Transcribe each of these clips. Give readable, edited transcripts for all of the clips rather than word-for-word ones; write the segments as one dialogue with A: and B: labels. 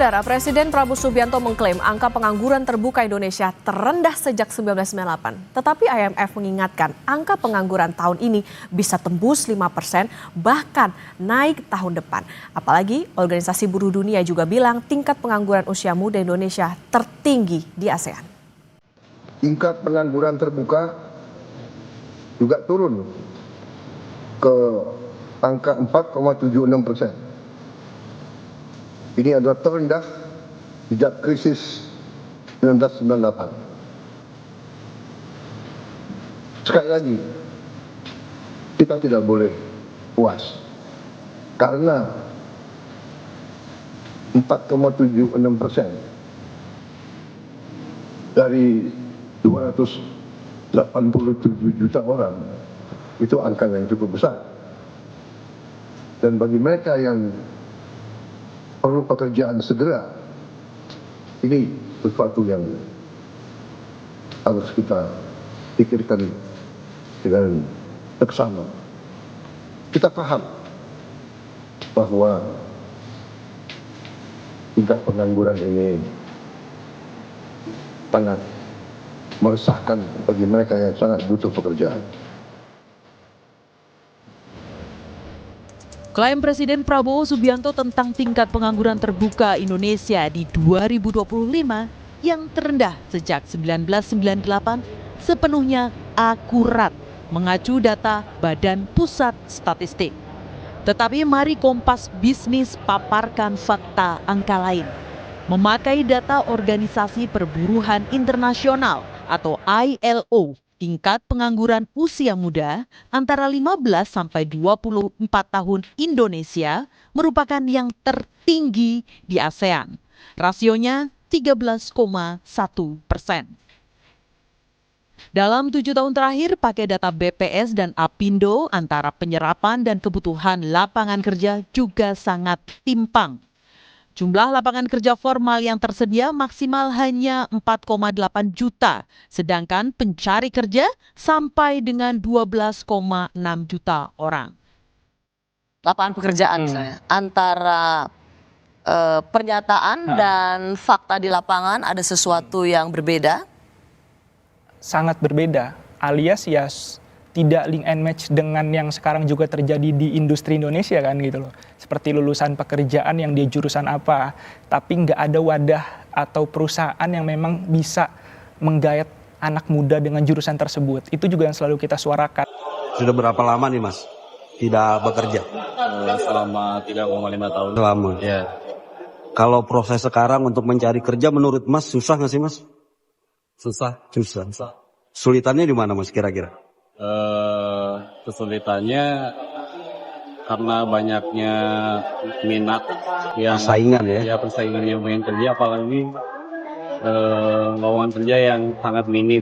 A: Saudara, Presiden Prabowo Subianto mengklaim angka pengangguran terbuka Indonesia terendah sejak 1998. Tetapi IMF mengingatkan angka pengangguran tahun ini bisa tembus 5%, bahkan naik tahun depan. Apalagi Organisasi Buruh Dunia juga bilang tingkat pengangguran usia muda Indonesia tertinggi di ASEAN.
B: Tingkat pengangguran terbuka juga turun ke angka 4,76%. Ini adalah terendah sejak krisis 1998. Sekali lagi, kita tidak boleh puas karena 4,76% dari 287 juta orang itu angka yang cukup besar. Dan bagi mereka yang perlu pekerjaan segera, ini sesuatu yang harus kita pikirkan dengan seksama. Kita paham bahwa tingkat pengangguran ini sangat meresahkan bagi mereka yang sangat butuh pekerjaan.
C: Klaim Presiden Prabowo Subianto tentang tingkat pengangguran terbuka Indonesia di 2025 yang terendah sejak 1998 sepenuhnya akurat mengacu data Badan Pusat Statistik. Tetapi mari Kompas Bisnis paparkan fakta angka lain. Memakai data Organisasi Perburuhan Internasional atau ILO, tingkat pengangguran usia muda antara 15 sampai 24 tahun Indonesia merupakan yang tertinggi di ASEAN. Rasionya 13,1%. Dalam 7 tahun terakhir, pakai data BPS dan Apindo, antara penyerapan dan kebutuhan lapangan kerja juga sangat timpang. Jumlah lapangan kerja formal yang tersedia maksimal hanya 4,8 juta, sedangkan pencari kerja sampai dengan 12,6 juta orang.
D: Lapangan pekerjaan misalnya, antara pernyataan dan fakta di lapangan ada sesuatu yang berbeda?
E: Sangat berbeda, alias ya tidak link and match dengan yang sekarang juga terjadi di industri Indonesia kan gitu loh. Seperti lulusan pekerjaan yang dia jurusan apa, tapi nggak ada wadah atau perusahaan yang memang bisa menggayat anak muda dengan jurusan tersebut. Itu juga yang selalu kita suarakan.
F: Sudah berapa lama nih Mas tidak bekerja?
G: Selama 3,5 tahun.
F: Selama.
G: Ya.
F: Kalau proses sekarang untuk mencari kerja menurut Mas susah nggak sih Mas?
G: Susah.
F: Sulitannya di mana Mas kira-kira?
G: Kesulitannya karena banyaknya minat yang
F: Persaingan ya?
G: Ya, persaingan yang pengen kerja, apalagi lowongan kerja yang sangat minim.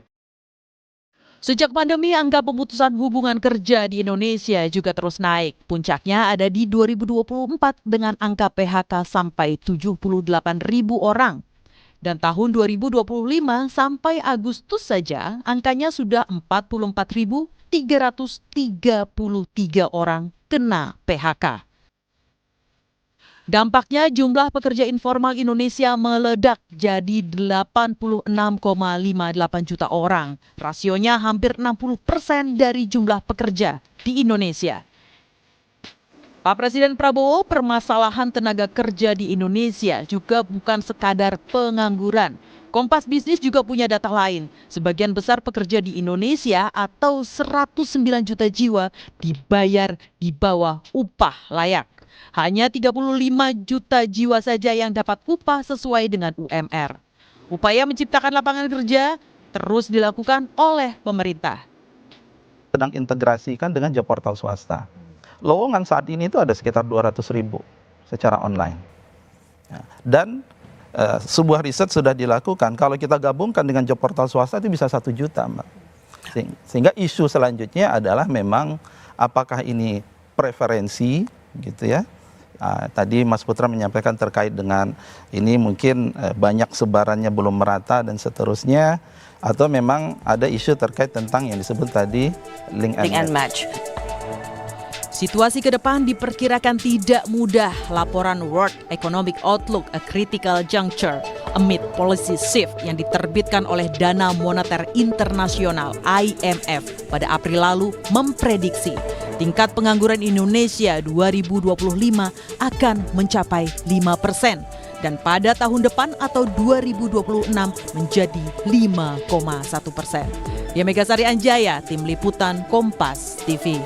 C: Sejak pandemi, angka pemutusan hubungan kerja di Indonesia juga terus naik. Puncaknya ada di 2024 dengan angka PHK sampai 78.000 orang. Dan tahun 2025 sampai Agustus saja angkanya sudah 44.333 orang kena PHK. Dampaknya jumlah pekerja informal Indonesia meledak jadi 86,58 juta orang. Rasionya hampir 60% dari jumlah pekerja di Indonesia. Pak Presiden Prabowo, permasalahan tenaga kerja di Indonesia juga bukan sekadar pengangguran. Kompas Bisnis juga punya data lain. Sebagian besar pekerja di Indonesia atau 109 juta jiwa dibayar di bawah upah layak. Hanya 35 juta jiwa saja yang dapat upah sesuai dengan UMR. Upaya menciptakan lapangan kerja terus dilakukan oleh pemerintah.
H: Sedang integrasikan dengan job portal swasta. Lowongan saat ini itu ada sekitar 200.000 secara online. Dan sebuah riset sudah dilakukan, kalau kita gabungkan dengan job portal swasta itu bisa 1 juta, Mbak. Sehingga isu selanjutnya adalah memang apakah ini preferensi gitu ya. Tadi Mas Putra menyampaikan terkait dengan ini mungkin banyak sebarannya belum merata dan seterusnya, atau memang ada isu terkait tentang yang disebut tadi link and match.
C: Situasi ke depan diperkirakan tidak mudah. Laporan World Economic Outlook A Critical Juncture amid policy shift yang diterbitkan oleh Dana Moneter Internasional IMF pada April lalu memprediksi tingkat pengangguran Indonesia 2025 akan mencapai 5%. Dan pada tahun depan atau 2026 menjadi 5,1%. Dia Megasari Anjaya, Tim Liputan Kompas TV.